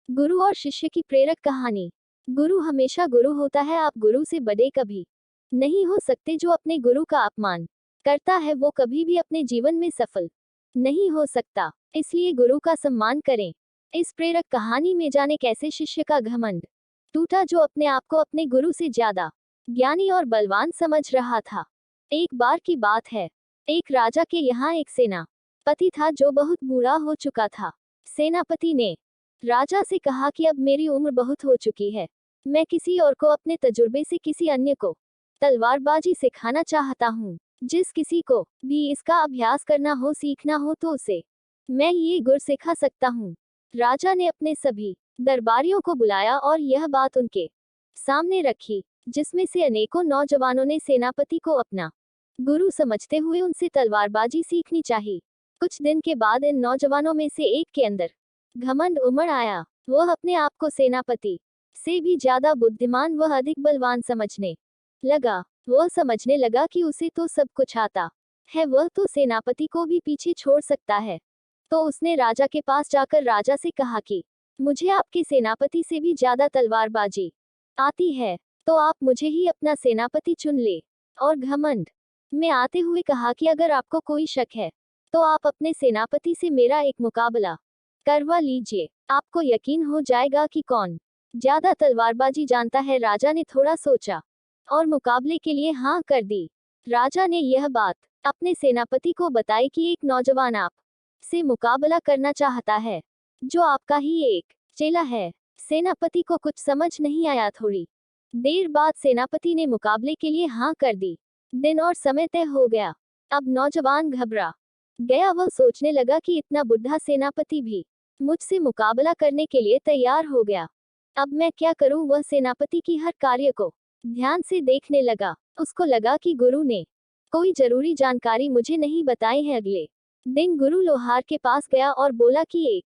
गुरु और शिष्य की प्रेरक कहानी। गुरु हमेशा गुरु होता है, आप गुरु से बड़े कभी नहीं हो सकते। जो अपने गुरु का अपमान करता है वो कभी भी अपने जीवन में सफल नहीं हो सकता। इसलिए गुरु का सम्मान करें। इस प्रेरक कहानी में जाने कैसे शिष्य का घमंड टूटा, जो अपने आप को अपने गुरु से ज्यादा ज्ञानी और बलवान समझ रहा था। एक बार की बात है, एक राजा के यहाँ एक सेनापति था जो बहुत बूढ़ा हो चुका था। सेनापति ने राजा से कहा कि अब मेरी उम्र बहुत हो चुकी है, मैं किसी और को अपने तजुर्बे से किसी अन्य को तलवारबाजी सिखाना चाहता हूँ। जिस किसी को भी इसका अभ्यास करना हो, सीखना हो तो उसे मैं ये गुर सिखा सकता हूँ। राजा ने अपने सभी दरबारियों को बुलाया और यह बात उनके सामने रखी, जिसमें से अनेकों नौजवानों ने सेनापति को अपना गुरु समझते हुए उनसे तलवारबाजी सीखनी चाहिए। कुछ दिन के बाद इन नौजवानों में से एक के अंदर घमंड उमड़ आया। वह अपने आप को सेनापति से भी ज्यादा बुद्धिमान व अधिक बलवान समझने लगा। वह समझने लगा कि उसे तो सब कुछ आता है, वह तो सेनापति को भी पीछे छोड़ सकता है। तो उसने राजा के पास जाकर राजा से कहा कि मुझे आपके सेनापति से भी ज्यादा तलवारबाजी आती है, तो आप मुझे ही अपना सेनापति चुन ले। और घमंड में आते हुए कहा कि अगर आपको कोई शक है तो आप अपने सेनापति से मेरा एक मुकाबला करवा लीजिए, आपको यकीन हो जाएगा कि कौन ज्यादा तलवारबाजी जानता है। राजा ने थोड़ा सोचा और मुकाबले के लिए हाँ कर दी। राजा ने यह बात अपने सेनापति को बताई कि एक नौजवान आप से मुकाबला करना चाहता है, जो आपका ही एक चेला है। सेनापति को कुछ समझ नहीं आया। थोड़ी देर बाद सेनापति ने मुकाबले के लिए हाँ कर दी। दिन और समय तय हो गया। अब नौजवान घबरा गया। वह सोचने लगा कि इतना बुढ़ा सेनापति भी मुझसे मुकाबला करने के लिए तैयार हो गया, अब मैं क्या करूं। वह सेनापति की हर कार्य को ध्यान से देखने लगा। उसको लगा कि गुरु ने कोई जरूरी जानकारी मुझे नहीं बताई है। अगले दिन गुरु लोहार के पास गया और बोला कि एक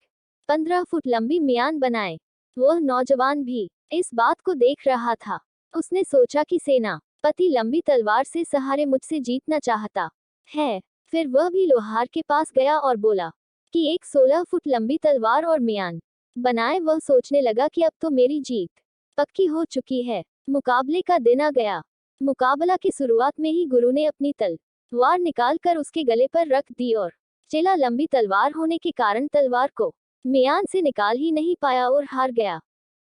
15 फुट लंबी मियान बनाए। वह नौजवान भी इस बात को देख रहा था। उसने सोचा कि सेनापति लंबी तलवार से सहारे मुझसे जीतना चाहता है। फिर वह भी लोहार के पास गया और बोला कि एक 16 फुट लंबी तलवार और मियान बनाए। वह सोचने लगा कि अब तो मेरी जीत पक्की हो चुकी है। मुकाबले का दिन आ गया। मुकाबला की शुरुआत में ही गुरु ने अपनी तलवार निकालकर उसके गले पर रख दी और चेला लंबी तलवार होने के कारण तलवार को मियान से निकाल ही नहीं पाया और हार गया।